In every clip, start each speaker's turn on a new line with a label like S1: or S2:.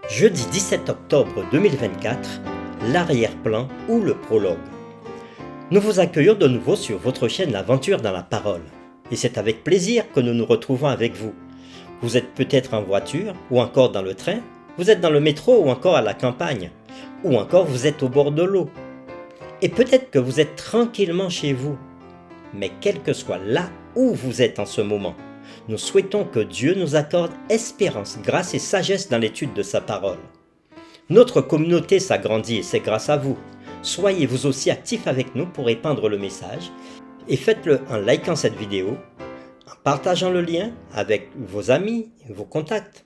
S1: Jeudi 17 octobre 2024, l'arrière-plan ou le prologue. Nous vous accueillons de nouveau sur votre chaîne L'Aventure dans la Parole. Et c'est avec plaisir que nous nous retrouvons avec vous. Vous êtes peut-être en voiture ou encore dans le train, vous êtes dans le métro ou encore à la campagne, ou encore vous êtes au bord de l'eau. Et peut-être que vous êtes tranquillement chez vous. Mais quel que soit là où vous êtes en ce moment, nous souhaitons que Dieu nous accorde espérance, grâce et sagesse dans l'étude de sa parole. Notre communauté s'agrandit et c'est grâce à vous. Soyez vous aussi actifs avec nous pour répandre le message et faites-le en likant cette vidéo, en partageant le lien avec vos amis et vos contacts.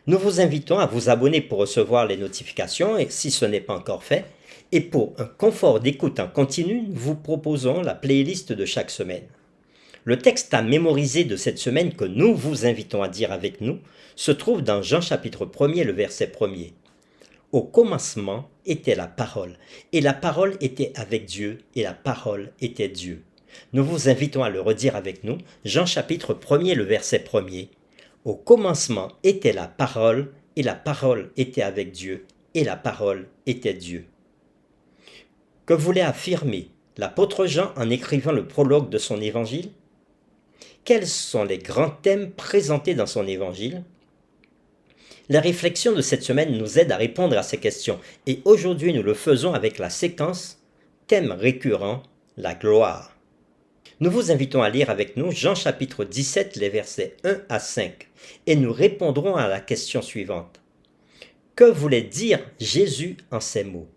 S1: Nous vous invitons à vous abonner pour recevoir les notifications et si ce n'est pas encore fait. Et pour un confort d'écoute en continu, nous vous proposons la playlist de chaque semaine. Le texte à mémoriser de cette semaine que nous vous invitons à dire avec nous se trouve dans Jean chapitre 1er, le verset 1er. Au commencement était la parole, et la parole était avec Dieu, et la parole était Dieu. Nous vous invitons à le redire avec nous, Jean chapitre 1er, le verset 1er. Au commencement était la parole, et la parole était avec Dieu, et la parole était Dieu. Que voulait affirmer l'apôtre Jean en écrivant le prologue de son évangile? Quels sont les grands thèmes présentés dans son évangile? La réflexion de cette semaine nous aide à répondre à ces questions et aujourd'hui nous le faisons avec la séquence thème récurrent, la gloire. Nous vous invitons à lire avec nous Jean chapitre 17, les versets 1 à 5 et nous répondrons à la question suivante. Que voulait dire Jésus en ces mots?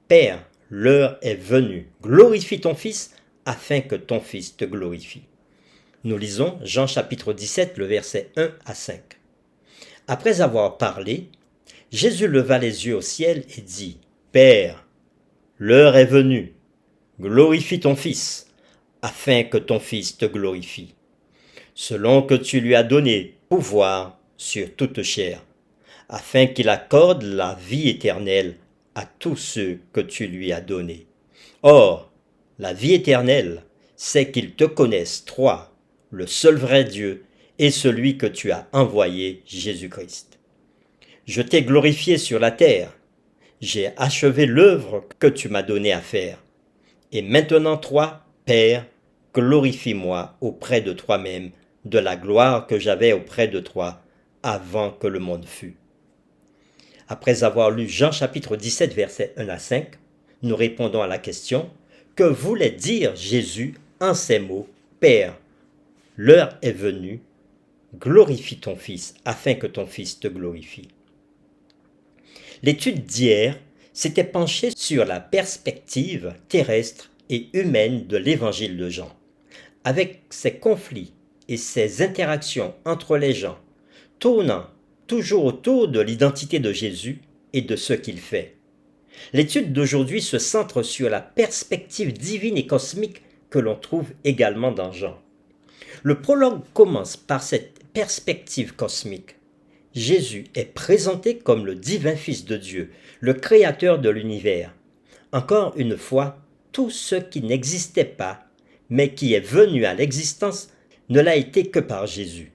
S1: Père, l'heure est venue, glorifie ton Fils afin que ton Fils te glorifie. Nous lisons Jean chapitre 17, le verset 1 à 5. Après avoir parlé, Jésus leva les yeux au ciel et dit, Père, l'heure est venue, glorifie ton Fils, afin que ton Fils te glorifie, selon que tu lui as donné pouvoir sur toute chair, afin qu'il accorde la vie éternelle à tous ceux que tu lui as donnés. Or, la vie éternelle, c'est qu'ils te connaissent, toi, le seul vrai Dieu, et celui que tu as envoyé, Jésus-Christ. Je t'ai glorifié sur la terre, j'ai achevé l'œuvre que tu m'as donnée à faire. Et maintenant toi, Père, glorifie-moi auprès de toi-même de la gloire que j'avais auprès de toi avant que le monde fût. Après avoir lu Jean chapitre 17, versets 1 à 5, nous répondons à la question, que voulait dire Jésus en ces mots, Père, l'heure est venue, glorifie ton Fils, afin que ton Fils te glorifie. L'étude d'hier s'était penchée sur la perspective terrestre et humaine de l'évangile de Jean, avec ses conflits et ses interactions entre les gens, tournant toujours autour de l'identité de Jésus et de ce qu'il fait. L'étude d'aujourd'hui se centre sur la perspective divine et cosmique que l'on trouve également dans Jean. Le prologue commence par cette perspective cosmique. Jésus est présenté comme le divin Fils de Dieu, le créateur de l'univers. Encore une fois, tout ce qui n'existait pas, mais qui est venu à l'existence, ne l'a été que par Jésus.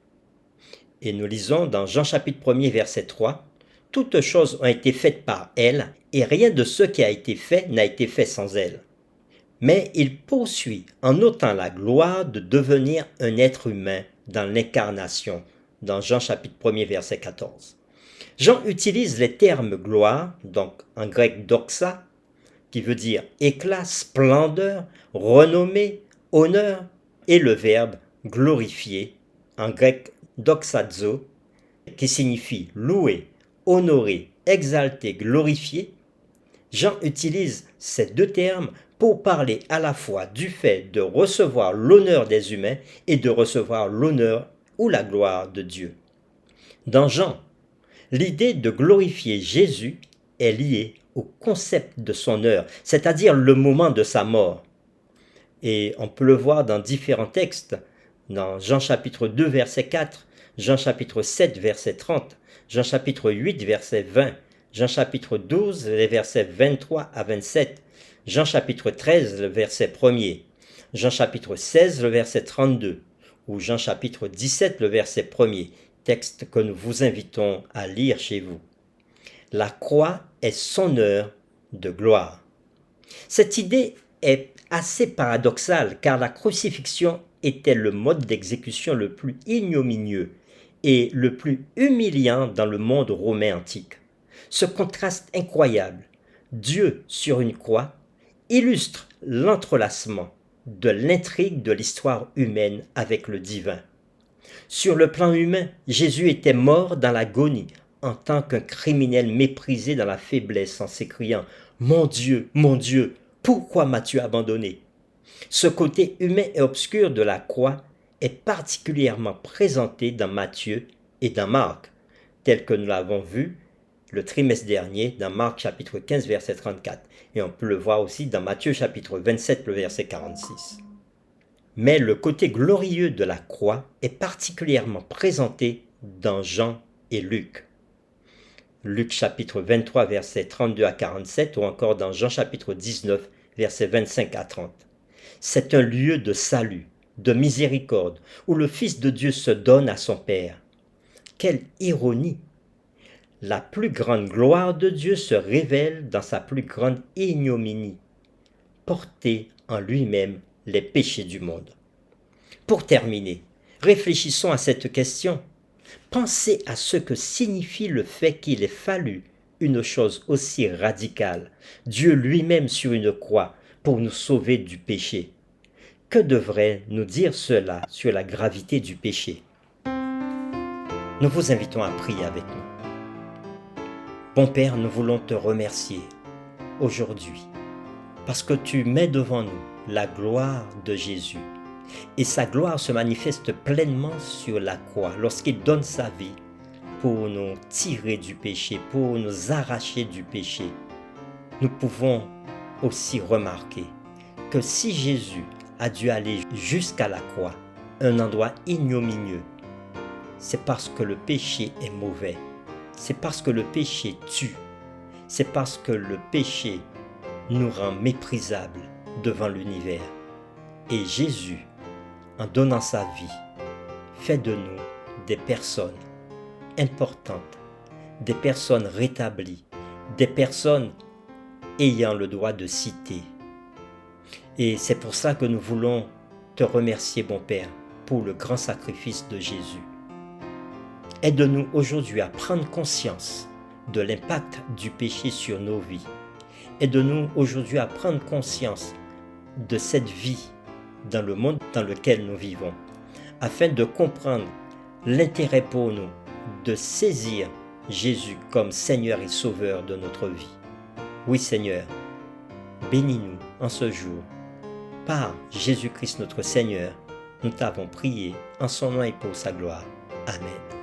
S1: Et nous lisons dans Jean chapitre 1er, verset 3, « Toutes choses ont été faites par elle, et rien de ce qui a été fait n'a été fait sans elle. » Mais il poursuit en notant la gloire de devenir un être humain dans l'incarnation, dans Jean chapitre 1er, verset 14. Jean utilise les termes gloire, donc en grec doxa, qui veut dire éclat, splendeur, renommée, honneur, et le verbe glorifier, en grec doxazo, qui signifie louer, honorer, exalter, glorifier. Jean utilise ces deux termes pour parler à la fois du fait de recevoir l'honneur des humains et de recevoir l'honneur ou la gloire de Dieu. Dans Jean, l'idée de glorifier Jésus est liée au concept de son heure, c'est-à-dire le moment de sa mort. Et on peut le voir dans différents textes, dans Jean chapitre 2, verset 4, Jean chapitre 7, verset 30, Jean chapitre 8, verset 20, Jean chapitre 12, les versets 23 à 27, Jean chapitre 13, le verset 1er, Jean chapitre 16, le verset 32, ou Jean chapitre 17, le verset 1er, texte que nous vous invitons à lire chez vous. La croix est son heure de gloire. Cette idée est assez paradoxale car la crucifixion était le mode d'exécution le plus ignominieux et le plus humiliant dans le monde romain antique. Ce contraste incroyable, Dieu sur une croix, illustre l'entrelacement de l'intrigue de l'histoire humaine avec le divin. Sur le plan humain, Jésus était mort dans l'agonie en tant qu'un criminel méprisé dans la faiblesse en s'écriant « mon Dieu, pourquoi m'as-tu abandonné ?» Ce côté humain et obscur de la croix est particulièrement présenté dans Matthieu et dans Marc, tel que nous l'avons vu le trimestre dernier dans Marc chapitre 15 verset 34 et on peut le voir aussi dans Matthieu chapitre 27 le verset 46. Mais le côté glorieux de la croix est particulièrement présenté dans Jean et Luc. Luc chapitre 23 versets 32 à 47 ou encore dans Jean chapitre 19 versets 25 à 30. C'est un lieu de salut, de miséricorde, où le Fils de Dieu se donne à son Père. Quelle ironie! La plus grande gloire de Dieu se révèle dans sa plus grande ignominie, porter en lui-même les péchés du monde. Pour terminer, réfléchissons à cette question. Pensez à ce que signifie le fait qu'il ait fallu une chose aussi radicale, Dieu lui-même sur une croix, pour nous sauver du péché. Que devrait nous dire cela sur la gravité du péché? Nous vous invitons à prier avec nous. Bon Père, nous voulons te remercier aujourd'hui parce que tu mets devant nous la gloire de Jésus. Et sa gloire se manifeste pleinement sur la croix lorsqu'il donne sa vie pour nous tirer du péché, pour nous arracher du péché. Nous pouvons aussi remarquer que si Jésus a dû aller jusqu'à la croix, un endroit ignominieux, c'est parce que le péché est mauvais, c'est parce que le péché tue, c'est parce que le péché nous rend méprisables devant l'univers. Et Jésus, en donnant sa vie, fait de nous des personnes importantes, des personnes rétablies, des personnes ayant le droit de citer. Et c'est pour ça que nous voulons te remercier, bon Père, pour le grand sacrifice de Jésus. Aide-nous aujourd'hui à prendre conscience de l'impact du péché sur nos vies. Aide-nous aujourd'hui à prendre conscience de cette vie dans le monde dans lequel nous vivons, afin de comprendre l'intérêt pour nous de saisir Jésus comme Seigneur et Sauveur de notre vie. Oui Seigneur, bénis-nous en ce jour. Par Jésus-Christ notre Seigneur, nous t'avons prié en son nom et pour sa gloire. Amen.